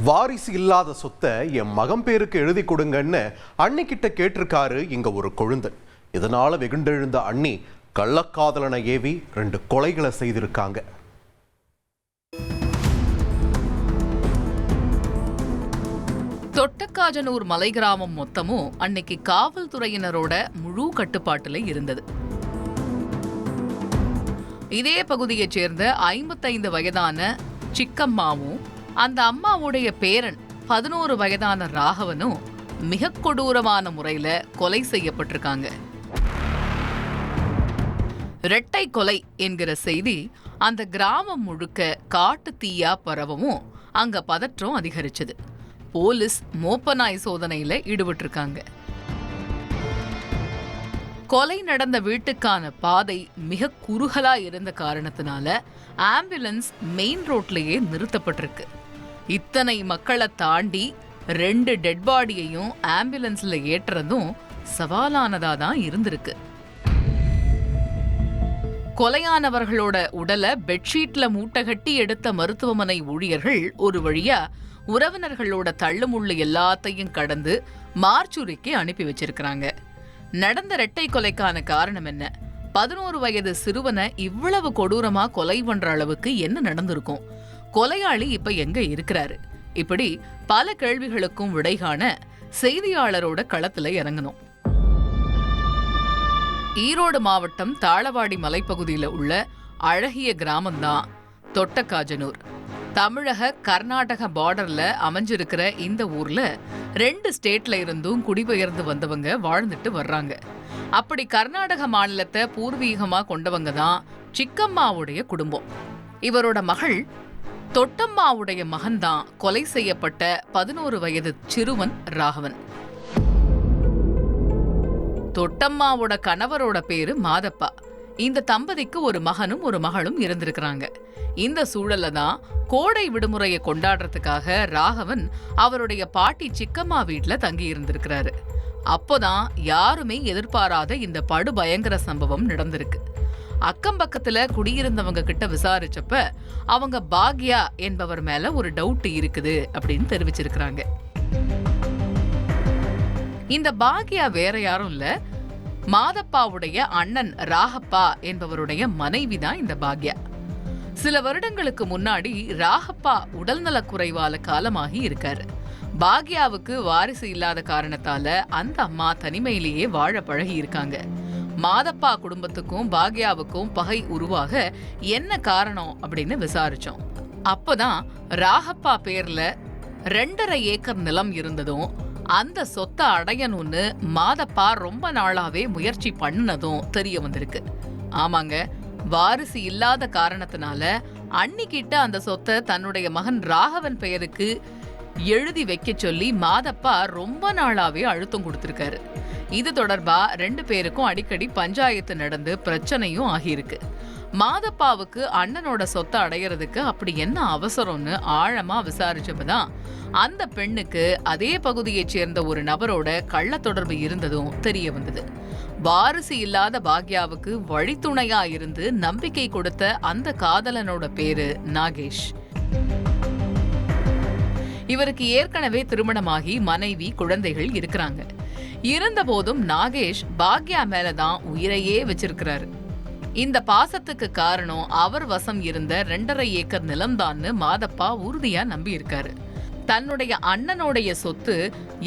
வாரிசு இல்லாத சொத்தை என் மகன் பேருக்கு எழுதி கொடுங்கன்னு அன்னிக்கிட்ட கேட்டிருக்காரு இங்க ஒரு கொழுந்தன். இதனால வெகுண்டெழுந்த அண்ணி கள்ளக்காதலனை ஏவி 2 கொலைகளை செய்திருக்காங்க. தொட்டக்காஜனூர் மலை கிராமம் மொத்தமும் அன்னைக்கு காவல்துறையினரோட முழு கட்டுப்பாட்டுல இருந்தது. இதே பகுதியைச் சேர்ந்த 55 வயதான சிக்கம்மாவும் அந்த அம்மாவுடைய பேரன் 11 வயதான ராகவனும் மிக கொடூரமான முறையில கொலை செய்யப்பட்டிருக்காங்க. இரட்டை கொலை என்கிற செய்தி அந்த கிராமம் முழுக்க காட்டு தீயா பரவவும் அங்க பதற்றம் அதிகரிச்சது. போலீஸ் மோப்பநாய் சோதனையில ஈடுபட்டிருக்காங்க. கொலை நடந்த வீட்டுக்கான பாதை மிக குறுகலா இருந்த காரணத்தினால ஆம்புலன்ஸ் மெயின் ரோட்லயே நிறுத்தப்பட்டிருக்கு. இத்தனை மக்களை தாண்டி 2 டெட் பாடியையும் ஆம்புலன்ஸ்ல ஏற்றுறதும் சவாலானதா தான் இருந்திருக்கு. கொலையானவர்களோட உடலை பெட்ஷீட்ல மூட்டை கட்டி எடுத்த மருத்துவமனை ஊழியர்கள் ஒரு வழியா உறவினர்களோட தள்ளுமுள்ளு எல்லாத்தையும் கடந்து மார்ச்சுரிக்கு அனுப்பி வச்சிருக்கிறாங்க. நடந்த இரட்டை கொலைக்கான காரணம் என்ன? 11 வயது சிறுவனை இவ்வளவு கொடூரமா கொலை பண்ற அளவுக்கு என்ன நடந்திருக்கும்? கொலையாளி இப்ப எங்க இருக்கிறாரு? இப்படி பல கேள்விகளுக்கும் விடை காண செய்தியாளரோட களத்துல இறங்கணும். ஈரோடு மாவட்டம் தாளவாடி மலைப்பகுதியில உள்ள அழகிய கிராமம்தான் தொட்டக்காஜனூர். தமிழக கர்நாடக பார்டர்ல அமைஞ்சிருக்கிற இந்த ஊர்ல 2 ஸ்டேட்ல இருந்தும் குடிபெயர்ந்து வந்தவங்க வாழ்ந்துட்டு வர்றாங்க. அப்படி கர்நாடக மாநிலத்தை பூர்வீகமா கொண்டவங்க தான் சிக்கம்மாவுடைய குடும்பம். இவரோட மகள் தொட்டம்மாவுடைய மகன்தான் கொலை செய்யப்பட்ட 11 வயது சிறுவன் ராகவன். தொட்டம்மாவோட கணவரோட பேரு மாதப்பா. இந்த தம்பதிக்கு ஒரு மகனும் ஒரு மகளும் இருந்திருக்கிறாங்க. இந்த சூழல்ல தான் கோடை விடுமுறையை கொண்டாடுறதுக்காக ராகவன் அவருடைய பாட்டி சிக்கம்மா வீட்டுல தங்கி இருந்திருக்கிறாரு. அப்போதான் யாருமே எதிர்பாராத இந்த படுபயங்கர சம்பவம் நடந்திருக்கு. அக்கம் பக்கத்துல குடியிருந்தவங்க கிட்ட விசாரிச்சப்ப அவங்க பாக்யா என்பவர் மேல ஒரு டவுட் இருக்குது அப்படின்னு தெரிவிச்சிருக்கிறாங்க. இந்த பாக்யா வேற யாரும் இல்ல, மாதப்பாவுடைய அண்ணன் ராகப்பா என்பவருடைய மனைவிதான் இந்த பாக்யா. சில வருடங்களுக்கு முன்னாடி ராகப்பா உடல்நலக் குறைவால காலமாகி இருக்காரு. பாக்யாவுக்கு வாரிசு இல்லாத காரணத்தால அந்த அம்மா தனிமையிலேயே வாழ பழகி இருக்காங்க. மாதப்பா குடும்பத்துக்கும் பாக்யாவுக்கும் பகை உருவாக என்ன காரணம் அப்படின்னு விசாரிச்சோம். அப்பதான் ராகப்பா பேர்ல 2.5 ஏக்கர் நிலம் இருந்ததும் அந்த சொத்தை அடையணும்னு மாதப்பா ரொம்ப நாளாவே முயற்சி பண்ணதும் தெரிய வந்திருக்கு. ஆமாங்க, வாரிசு இல்லாத காரணத்தினால அன்னிக்கிட்ட அந்த சொத்தை தன்னுடைய மகன் ராகவன் பெயருக்கு எழுதி வைக்க சொல்லி மாதப்பா ரொம்ப நாளாவே அழுத்தம் கொடுத்திருக்காரு. இது தொடர்பா 2 பேருக்கும் அடிக்கடி பஞ்சாயத்து நடந்து பிரச்சனையும் ஆகியிருக்கு. மாதப்பாவுக்கு அண்ணனோட சொத்தை அடையறதுக்கு அப்படி என்ன அவசரம்னு ஆழமா விசாரிச்சப்பதான் அந்த பெண்ணுக்கு அதே பகுதியைச் சேர்ந்த ஒரு நபரோட கள்ள தொடர்பு இருந்ததும் தெரிய வந்தது. வாரிசு இல்லாத பாக்யாவுக்கு வழித்துணையா இருந்து நம்பிக்கை கொடுத்த அந்த காதலனோட பேரு நாகேஷ். இவருக்கு ஏற்கனவே திருமணமாகி மனைவி குழந்தைகள் இருக்கிறாங்க. இருந்த போதும் நாகேஷ் பாக்யா மேலதான் உயிரையே வச்சிருக்கிறாரு. இந்த பாசத்துக்கு காரணம் அவர் வசம் இருந்த 2.5 ஏக்கர் நிலம்தான்னு மாதப்பா உறுதியா நம்பி இருக்காரு. தன்னுடைய அண்ணனுடைய சொத்து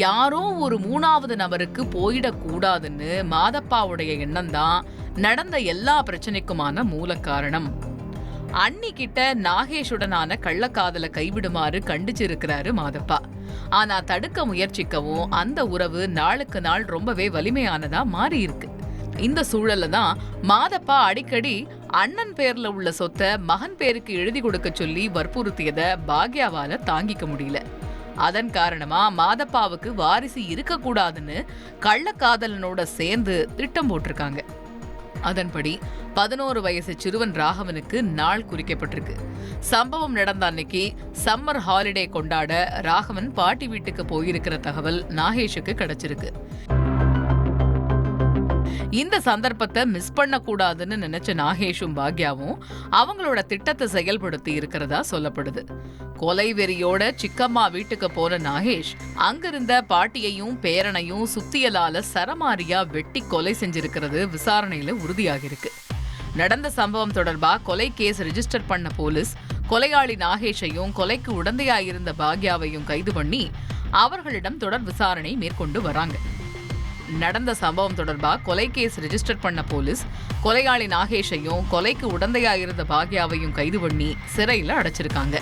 யாரோ ஒரு 3வது நபருக்கு போயிடக்கூடாதுன்னு மாதப்பாவுடைய எண்ணம் தான் நடந்த எல்லா பிரச்சனைக்குமான மூல காரணம். அன்னிக்கிட்ட நாகேஷுடனான கள்ளக்காதலை கைவிடுமாறு கண்டிச்சிருக்கிறாரு மாதப்பா. ஆனா தடுக்க முயற்சிக்கவும் அந்த உறவு நாளுக்கு நாள் ரொம்பவே வலிமையானதா மாறி இருக்கு. இந்த சூழல்ல தான் மாதப்பா அடிக்கடி அண்ணன் பேர்ல உள்ள சொத்தை மகன் பேருக்கு எழுதி கொடுக்க சொல்லி வற்புறுத்தியத பாக்யாவால தாங்கிக்க முடியல. அதன் காரணமா மாதப்பாவுக்கு வாரிசு இருக்கக்கூடாதுன்னு கள்ளக்காதலனோட சேர்ந்து திட்டம் போட்டிருக்காங்க. அதன்படி 11 வயசு சிறுவன் ராகவனுக்கு நாள் குறிக்கப்பட்டிருக்கு. சம்பவம் நடந்த அன்னைக்கு சம்மர் ஹாலிடே கொண்டாட ராகவன் பாட்டி வீட்டுக்கு போயிருக்கிற தகவல் நாகேஷுக்கு கிடைச்சிருக்கு. இந்த சந்தர்ப்பத்தை மிஸ் பண்ண கூடாதுன்னு நினைச்ச நாகேஷும் பாக்யாவும் அவங்களோட திட்டத்தை செயல்படுத்தி இருக்கிறதா சொல்லப்படுது. கொலை வெறியோட சிக்கம்மா வீட்டுக்கு போன நாகேஷ் அங்கிருந்த பாட்டியையும் பேரனையும் சுத்தியலால சரமாரியா வெட்டி கொலை செஞ்சிருக்கிறது விசாரணையில உறுதியாகிருக்கு. நடந்த சம்பவம் தொடர்பா கொலை கேஸ் ரெஜிஸ்டர் பண்ண போலீஸ் கொலையாளி நாகேஷையும் கொலைக்கு உடந்தையாயிருந்த பாக்யாவையும் கைது பண்ணி அவர்களிடம் தொடர் விசாரணை மேற்கொண்டு வராங்க. நடந்த சம்பவம் தொடர்பா கொலை கேஸ் ரெஜிஸ்டர் பண்ண போலீஸ் கொலையாளி நாகேஷையும் கொலைக்கு உடந்தையாயிருந்த பாக்யாவையும் கைது பண்ணி சிறையில அடைச்சிருக்காங்க.